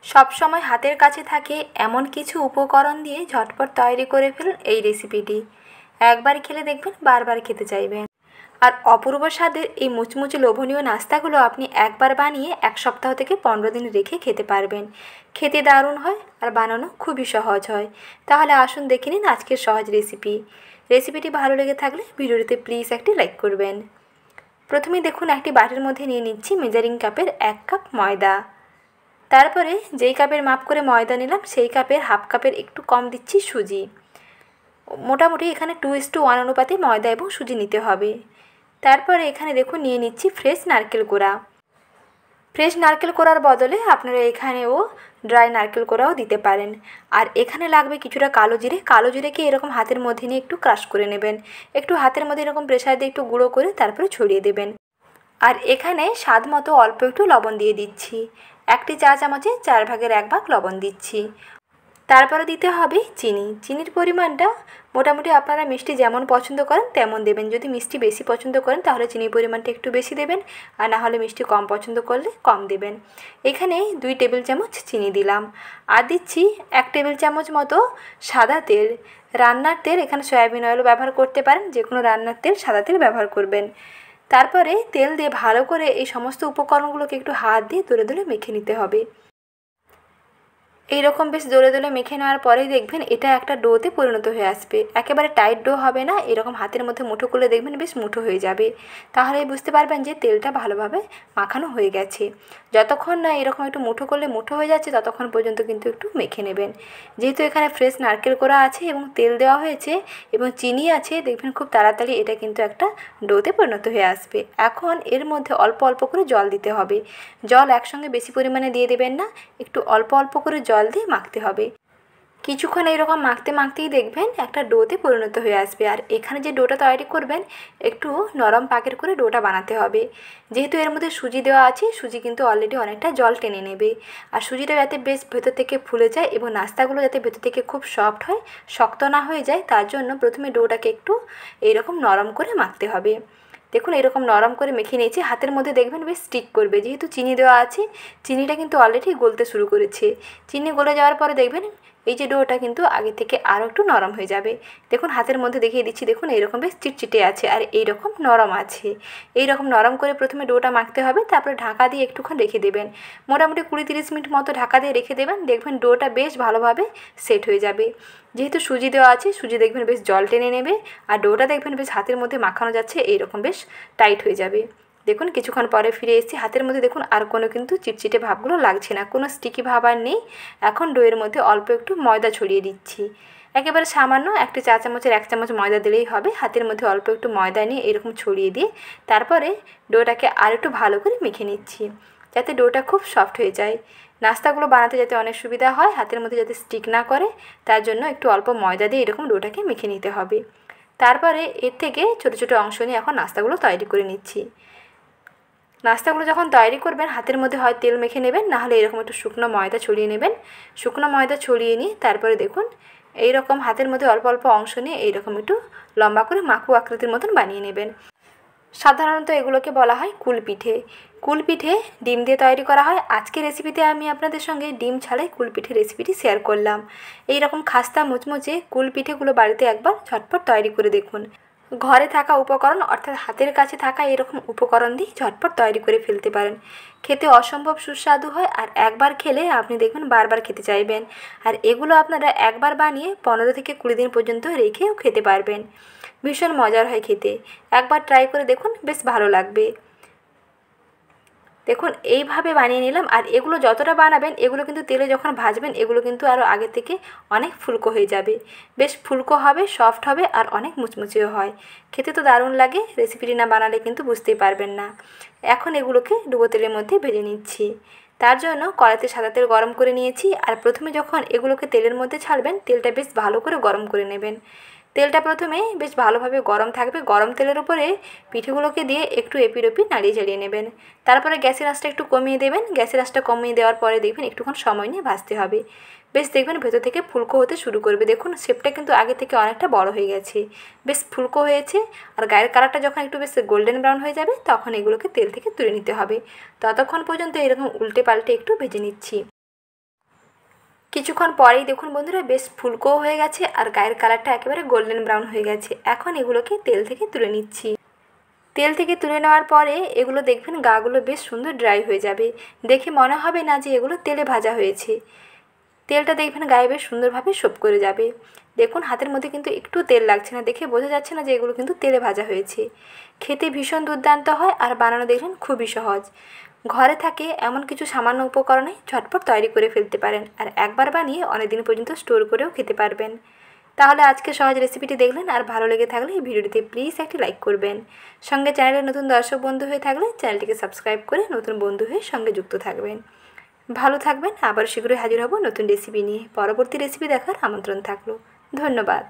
সব সময় হাতের কাছে থাকে এমন কিছু উপকরণ দিয়ে ঝটপট তৈরি করে ফেলুন এই রেসিপিটি। একবার খেলে দেখবেন বারবার খেতে চাইবেন। আর অপূর্ব স্বাদের এই মুচমুচে লোভনীয় নাস্তাগুলো আপনি একবার বানিয়ে 1 সপ্তাহ থেকে 15 দিন রেখে খেতে পারবেন। খেতে দারুণ হয় আর বানানো খুবই সহজ হয়। তাহলে আসুন দেখে নিন আজকের সহজ রেসিপিটি ভালো লেগে থাকলে ভিডিওটিতে প্লিজ একটি লাইক করবেন। প্রথমে দেখুন একটি বাটির মধ্যে নিয়ে নিচ্ছি মেজারিং কাপের 1 কাপ ময়দা। তারপরে যেই কাপের মাপ করে ময়দা নিলাম সেই কাপের হাফ কাপের একটু কম দিচ্ছি সুজি। মোটামুটি এখানে 2:1 অনুপাতে ময়দা এবং সুজি নিতে হবে। তারপরে এখানে দেখুন নিয়ে নিচ্ছি ফ্রেশ নারকেল কোড়া। ফ্রেশ নারকেল কোড়ার বদলে আপনারা এখানেও ড্রাই নারকেল কোড়াও দিতে পারেন। আর এখানে লাগবে কিছুটা কালো জিরেকে এরকম হাতের মধ্যে নিয়ে একটু ক্রাশ করে নেবেন। একটু হাতের মধ্যে এরকম প্রেসার দিয়ে একটু গুঁড়ো করে তারপরে ছড়িয়ে দেবেন। আর এখানে স্বাদ মতো অল্প একটু লবণ দিয়ে দিচ্ছি। 1 চা চামচে 4/1 ভাগ লবণ দিচ্ছি। তারপরে দিতে হবে চিনির পরিমাণটা মোটামুটি আপনারা মিষ্টি যেমন পছন্দ করেন তেমন দেবেন। যদি মিষ্টি বেশি পছন্দ করেন তাহলে চিনির পরিমাণটা একটু বেশি দেবেন, আর না হলে মিষ্টি কম পছন্দ করলে কম দেবেন। এখানে 2 টেবিল চামচ চিনি দিলাম। আর দিচ্ছি 1 টেবিল চামচ মতো সাদা তেল। রান্নার তেল, এখানে সয়াবিন অয়েলও ব্যবহার করতে পারেন, যে কোনো রান্নার তেল সাদা তেল ব্যবহার করবেন। তারপরে তেল দিয়ে ভালো করে এই সমস্ত উপকরণগুলোকে একটু হাত দিয়ে দোলে দোলে মেখে নিতে হবে। এইরকম বেশ দোলে দোলে মেখে নেওয়ার পরেই দেখবেন এটা একটা ডোতে পরিণত হয়ে আসবে। একেবারে টাইট ডো হবে না, এরকম হাতের মধ্যে মুঠো করলে দেখবেন বেশ মুঠো হয়ে যাবে। তাহলেই বুঝতে পারবেন যে তেলটা ভালোভাবে মাখানো হয়ে গেছে। যতক্ষণ না এরকম একটু মুঠো করলে মুঠো হয়ে যাচ্ছে ততক্ষণ পর্যন্ত কিন্তু একটু মেখে নেবেন। যেহেতু এখানে ফ্রেশ নারকেল কোড়া আছে এবং তেল দেওয়া হয়েছে এবং চিনি আছে, দেখবেন খুব তাড়াতাড়ি এটা কিন্তু একটা ডোতে পরিণত হয়ে আসবে। এখন এর মধ্যে অল্প অল্প করে জল দিতে হবে। জল একসঙ্গে বেশি পরিমাণে দিয়ে দেবেন না, একটু অল্প অল্প করে জল দিয়ে মাখতে হবে। কিছুক্ষণ এইরকম মাখতে মাখতেই দেখবেন একটা ডোতে পরিণত হয়ে আসবে। আর এখানে যে ডোটা তৈরি করবেন একটু নরম পাকের করে ডোটা বানাতে হবে। যেহেতু এর মধ্যে সুজি দেওয়া আছে, সুজি কিন্তু অলরেডি অনেকটা জল টেনে নেবে। আর সুজিটা যাতে বেশ ভেতর থেকে ফুলে যায় এবং নাস্তাগুলো যাতে ভেতর থেকে খুব সফট হয়, শক্ত না হয়ে যায়, তার জন্য প্রথমে ডোটাকে একটু এইরকম নরম করে মাখতে হবে। দেখুন এরকম নরম করে মেখে নিয়েছি। হাতের মধ্যে দেখবেন বেশ স্টিক করবে, যেহেতু চিনি দেওয়া আছে, চিনিটা কিন্তু অলরেডি গলতে শুরু করেছে। চিনি গলে যাওয়ার পরে দেখবেন এই যে ডোটা কিন্তু আগে থেকে আরও একটু নরম হয়ে যাবে। দেখুন হাতের মধ্যে দেখিয়ে দিচ্ছি, দেখুন এইরকম বেশ চিটচিটে আছে আর এইরকম নরম আছে। এইরকম নরম করে প্রথমে ডোটা মাখতে হবে, তারপরে ঢাকা দিয়ে একটুক্ষণ রেখে দেবেন। মোটামুটি 20-30 মিনিট মতো ঢাকা দিয়ে রেখে দেবেন। দেখবেন ডোটা বেশ ভালোভাবে সেট হয়ে যাবে। যেহেতু সুজি দেওয়া আছে, সুজি দেখবেন বেশ জল টেনে নেবে আর ডোটা দেখবেন বেশ হাতের মধ্যে মাখানো যাচ্ছে, এইরকম বেশ টাইট হয়ে যাবে। দেখুন কিছুক্ষণ পরে ফিরে এসেছি, হাতের মধ্যে দেখুন আর কোনো কিন্তু চিটচিটে ভাবগুলো লাগছে না, কোনো স্টিকি ভাব আর নেই। এখন ডোয়ের মধ্যে অল্প একটু ময়দা ছড়িয়ে দিচ্ছি। একেবারে সামান্য 1 চা চামচের 1 চামচ ময়দা দিলেই হবে। হাতের মধ্যে অল্প একটু ময়দা নিয়ে এরকম ছড়িয়ে দিয়ে তারপরে ডোটাকে আর একটু ভালো করে মেখে নিচ্ছি, যাতে ডোটা খুব সফট হয়ে যায়। নাস্তাগুলো বানাতে যাতে অনেক সুবিধা হয়, হাতের মধ্যে যাতে স্টিক না করে, তার জন্য একটু অল্প ময়দা দিয়ে এরকম ডোটাকে মেখে নিতে হবে। তারপরে এর থেকে ছোটো ছোটো অংশ নিয়ে এখন নাস্তাগুলো তৈরি করে নিচ্ছি। নাস্তাগুলো যখন তৈরি করবেন হাতের মধ্যে হয় তেল মেখে নেবেন, নাহলে এরকম একটু শুকনো ময়দা ছড়িয়ে নেবেন। শুকনো ময়দা ছড়িয়ে নিয়ে তারপরে দেখুন এইরকম হাতের মধ্যে অল্প অল্প অংশ নিয়ে এইরকম একটু লম্বা করে মাকু আকৃতির মতন বানিয়ে নেবেন। সাধারণত এগুলোকে বলা হয় কুলপিঠে। কুলপিঠে ডিম দিয়ে তৈরি করা হয়। আজকের রেসিপিতে আমি আপনাদের সঙ্গে ডিম ছাড়াই কুলপিঠে রেসিপিটি শেয়ার করলাম। এই রকম খাস্তা মুচমুচে কুলপিঠেগুলো বাড়িতে একবার ঝটপট তৈরি করে দেখুন। ঘরে থাকা উপকরণ অর্থাৎ হাতের কাছে থাকা এরকম উপকরণ দিয়ে ঝটপট তৈরি করে ফেলতে পারেন। খেতে অসম্ভব সুস্বাদু হয় আর একবার খেলে আপনি দেখবেন বারবার খেতে চাইবেন। আর এগুলো আপনারা একবার বানিয়ে 15 থেকে 20 দিন পর্যন্ত রেখেও খেতে পারবেন। ভীষণ মজার হয় খেতে, একবার ট্রাই করে দেখুন, বেশ ভালো লাগবে। দেখুন এইভাবে বানিয়ে নিলাম। আর এগুলো যতটা বানাবেন এগুলো কিন্তু তেলে যখন ভাজবেন এগুলো কিন্তু আরও আগে থেকে অনেক ফুলকো হয়ে যাবে, বেশ ফুলকো হবে, সফট হবে আর অনেক মুচমুচেও হয়। খেতে তো দারুণ লাগে, রেসিপিটি না বানালে কিন্তু বুঝতেই পারবেন না। এখন এগুলোকে ডুবো তেলের মধ্যে ভেজে নিচ্ছি। তার জন্য কড়াইতে সাদা তেল গরম করে নিয়েছি। আর প্রথমে যখন এগুলোকে তেলের মধ্যে ছাড়বেন তেলটা বেশ ভালো করে গরম করে নেবেন। তেলটা প্রথমে বেশ ভালোভাবে গরম থাকবে। গরম তেলের উপরে পিঠেগুলোকে দিয়ে একটু এপিট ওপিট নাড়িয়ে চাড়িয়ে নেবেন। তারপরে গ্যাসের আঁচটা একটু কমিয়ে দেবেন। গ্যাসের আঁচটা কমিয়ে দেওয়ার পরে দেখবেন একটুক্ষণ সময় নিয়ে ভাজতে হবে। বেশ দেখবেন ভেতর থেকে ফুলকো হতে শুরু করবে। দেখুন শেপটা কিন্তু আগে থেকে অনেকটা বড় হয়ে গেছে, বেশ ফুলকো হয়েছে। আর গায়ের কালারটা যখন একটু বেশ গোল্ডেন ব্রাউন হয়ে যাবে তখন এগুলোকে তেল থেকে তুলে নিতে হবে। ততক্ষণ পর্যন্ত এরকম উল্টে পাল্টে একটু ভেজে নিচ্ছি। কিছুক্ষণ পরেই দেখুন বন্ধুরা বেশ ফুলকোও হয়ে গেছে আর গায়ের কালারটা একেবারে গোল্ডেন ব্রাউন হয়ে গেছে। এখন এগুলোকে তেল থেকে তুলে নিচ্ছি। তেল থেকে তুলে নেওয়ার পরে এগুলো দেখবেন গাগুলো বেশ সুন্দর ড্রাই হয়ে যাবে। দেখে মনে হবে না যে এগুলো তেলে ভাজা হয়েছে। তেলটা দেখবেন গায়ে বেশ সুন্দরভাবে সোপ করে যাবে। দেখুন হাতের মধ্যে কিন্তু একটু তেল লাগছে না, দেখে বোঝা যাচ্ছে না যে এগুলো কিন্তু তেলে ভাজা হয়েছে। খেতে ভীষণ দুর্দান্ত হয় আর বানানো দেখবেন খুবই সহজ। ঘরে থাকে এমন কিছু সামান্য উপকরণে ঝটপট তৈরি করে ফেলতে পারেন আর একবার বানিয়ে অনেক দিন পর্যন্ত স্টোর করেও খেতে পারবেন। তাহলে আজকে সহজ রেসিপিটি দেখলেন আর ভালো লেগে থাকলে এই ভিডিওটিতে প্লিজ একটি লাইক করবেন। সঙ্গে চ্যানেলের নতুন দর্শক বন্ধু হয়ে থাকলে চ্যানেলটিকে সাবস্ক্রাইব করে নতুন বন্ধু হয়ে সঙ্গে যুক্ত থাকবেন। ভালো থাকবেন। আবার শীঘ্রই হাজির হব নতুন রেসিপি নিয়ে। পরবর্তী রেসিপি দেখার আমন্ত্রণ থাকলো। ধন্যবাদ।